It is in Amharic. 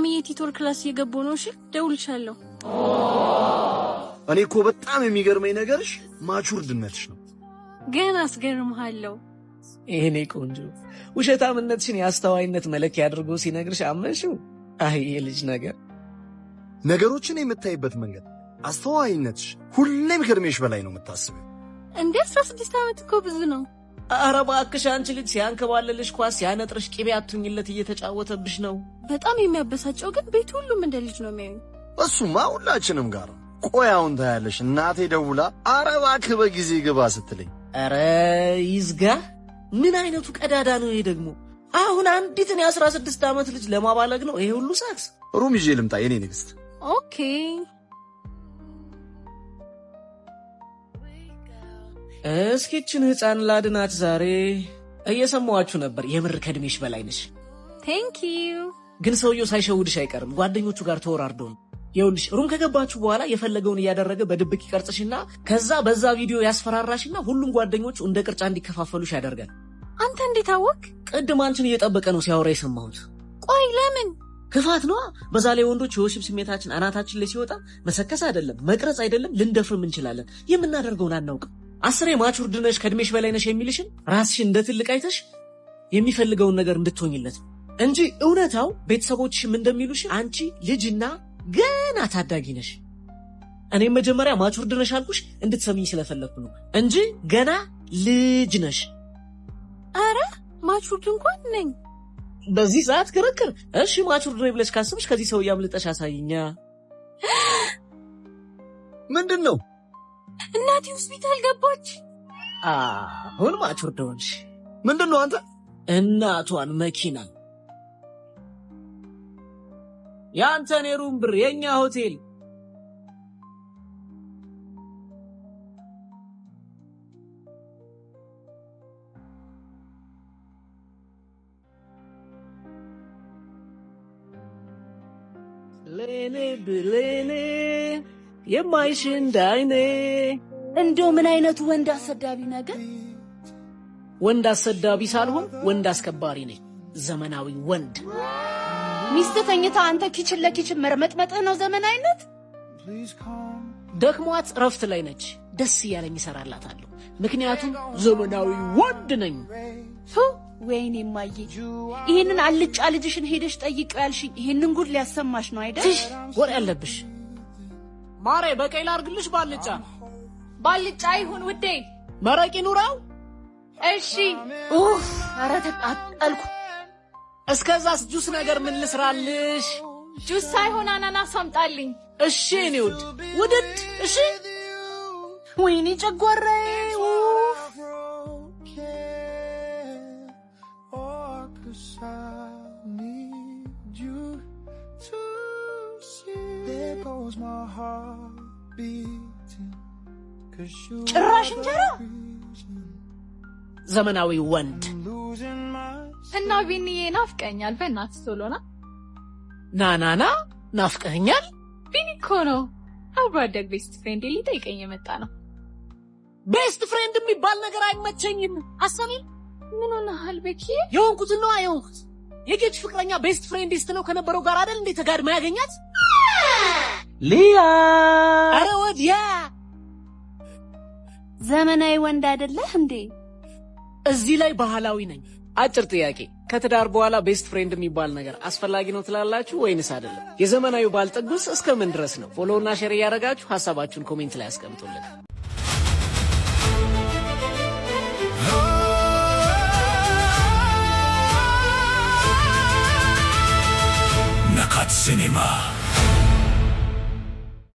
ማሚ የቲቶር ክላስ እየገቡ ነው። እሺ ደውልሻለሁ። እኔ እኮ በጣም የሚገርመኝ ነገርሽ ማቹርድነትሽ ነው። ገና አስገርምሃለሁ። ይሄኔ ቆንጆ ውሸታምነትሽን ያስተዋይነት መለኪያ አድርጎ ሲነግርሽ አመንሽው? አይ የልጅ ነገር። ነገሮችን የምታይበት መንገድ፣ አስተዋይነትሽ ሁሌም ከእድሜሽ በላይ ነው የምታስበው። እንደ 16 ዓመት እኮ ብዙ ነው። ኧረ እባክሽ አንቺ ልጅ ሲያንከባለልሽ ኳስ ሲያነጥርሽ ቅቤ አቱኝለት እየተጫወተብሽ ነው። በጣም የሚያበሳጨው ግን ቤት ሁሉም እንደ ልጅ ነው የሚያዩ። እሱማ ሁላችንም ጋር። ቆይ አሁን ታያለሽ እናቴ ደውላ ኧረ እባክህ በጊዜ ግባ ስትለኝ። ኧረ ይዝጋ። ምን አይነቱ ቀዳዳ ነው ይሄ ደግሞ? አሁን አንዲትን የ16 ዓመት ልጅ ለማባለግ ነው ይሄ ሁሉ ሳክስ? ሩም ይዤ ልምጣ የኔ ንግስት? ኦኬ። እስኪችን ህፃን ላድናት ዛሬ። እየሰማዋችሁ ነበር። የምር ከእድሜሽ በላይ ነሽ። ቴንክ ዩ። ግን ሰውየው ሳይሸውድሽ አይቀርም። ጓደኞቹ ጋር ተወራርደው ነው። ይኸውልሽ ሩም ከገባችሁ በኋላ የፈለገውን እያደረገ በድብቅ ይቀርጽሽና ከዛ በዛ ቪዲዮ ያስፈራራሽና ሁሉም ጓደኞቹ እንደ ቅርጫ እንዲከፋፈሉሽ ያደርጋል። አንተ እንዴት አወቅ? ቅድም አንቺን እየጠበቀ ነው ሲያወራ የሰማሁት። ቆይ ለምን? ክፋት ነዋ። በዛ ላይ ወንዶች የወሲብ ስሜታችን አናታችን ላይ ሲወጣ መሰከስ አይደለም መቅረጽ አይደለም ልንደፍርም እንችላለን። የምናደርገውን አናውቅም። አስሬ ማቹርድ ነሽ ከእድሜሽ በላይ ነሽ የሚልሽን ራስሽን እንደ ትልቅ አይተሽ የሚፈልገውን ነገር እንድትሆኝለት እንጂ እውነታው ቤተሰቦችሽም እንደሚሉሽ አንቺ ልጅና ገና ታዳጊ ነሽ። እኔም መጀመሪያ ማቹርድ ነሽ አልኩሽ እንድትሰሚኝ ስለፈለኩ ነው እንጂ ገና ልጅ ነሽ። አረ ማቹርድ እንኳን ነኝ። በዚህ ሰዓት ክርክር። እሺ ማቹርድ ነኝ ብለሽ ካስብሽ ከዚህ ሰው ያምልጠሽ አሳይኛ። ምንድነው? እናቴ ሆስፒታል ገባች። አሁን ማቹርድ ሆንሽ። ምንድነው አንተ? እናቷን መኪና ያንተን የሩም ብር የኛ ሆቴል ለኔ ብለኔ የማይሽ እንዳይኔ። እንደው ምን አይነቱ ወንድ አሰዳቢ ነገር! ወንድ አሰዳቢ ሳልሆን ወንድ አስከባሪ ነኝ። ዘመናዊ ወንድ። ሚስት ተኝታ አንተ ኪችን ለኪችን መርመጥመጥህ ነው ዘመናዊነት? ደክሟት እረፍት ላይ ነች። ደስ እያለኝ እሰራላታለሁ። ምክንያቱም ዘመናዊ ወንድ ነኝ። ወይኔ ማዬ፣ ይሄንን አልጫ ልጅሽን ሄደሽ ጠይቀው ያልሽኝ ይሄንን ጉድ ሊያሰማሽ ነው አይደል? ወሬ ያለብሽ ማሬ። በቀይ ላርግልሽ ባልጫ? ባልጫ ይሁን ውዴ። መረቂ ኑራው? እሺ። ኧረ ተቃጠልኩ። እስከዛስ ጁስ ነገር ምን ልስራልሽ? ጁስ ሳይሆን አናናስ አምጣልኝ። እሺ እኔ ውድድ። እሺ። ወይኔ ጨጓራዬ። ጭራሽ እንጀራ። ዘመናዊ ወንድ እና ቢኒዬ ናፍቀኛል። በእናትህ ቶሎና ናናና። ናፍቀኛል? ቢኒ እኮ ነው አብሮ አደግ ቤስት ፍሬንድ ሊጠይቀኝ የመጣ ነው። ቤስት ፍሬንድ የሚባል ነገር አይመቸኝም። አሰሚ ምን ሆነሃል ቤኪ? የሆንኩት ነው የሆንኩት። የጌች ፍቅረኛ ቤስት ፍሬንዲስት ነው ከነበረው ጋር አይደል እንዴ ተጋድማ ያገኛት? ሊያ። አረ ወዲያ ዘመናዊ ወንድ አይደለህ እንዴ? እዚህ ላይ ባህላዊ ነኝ። አጭር ጥያቄ፣ ከትዳር በኋላ ቤስት ፍሬንድ የሚባል ነገር አስፈላጊ ነው ትላላችሁ ወይንስ አይደለም? የዘመናዊ ባል ጥጉስ እስከምን ድረስ ነው? ፎሎውና ሼር እያደረጋችሁ ሐሳባችሁን ኮሜንት ላይ አስቀምጡልን። ነካት ሲኒማ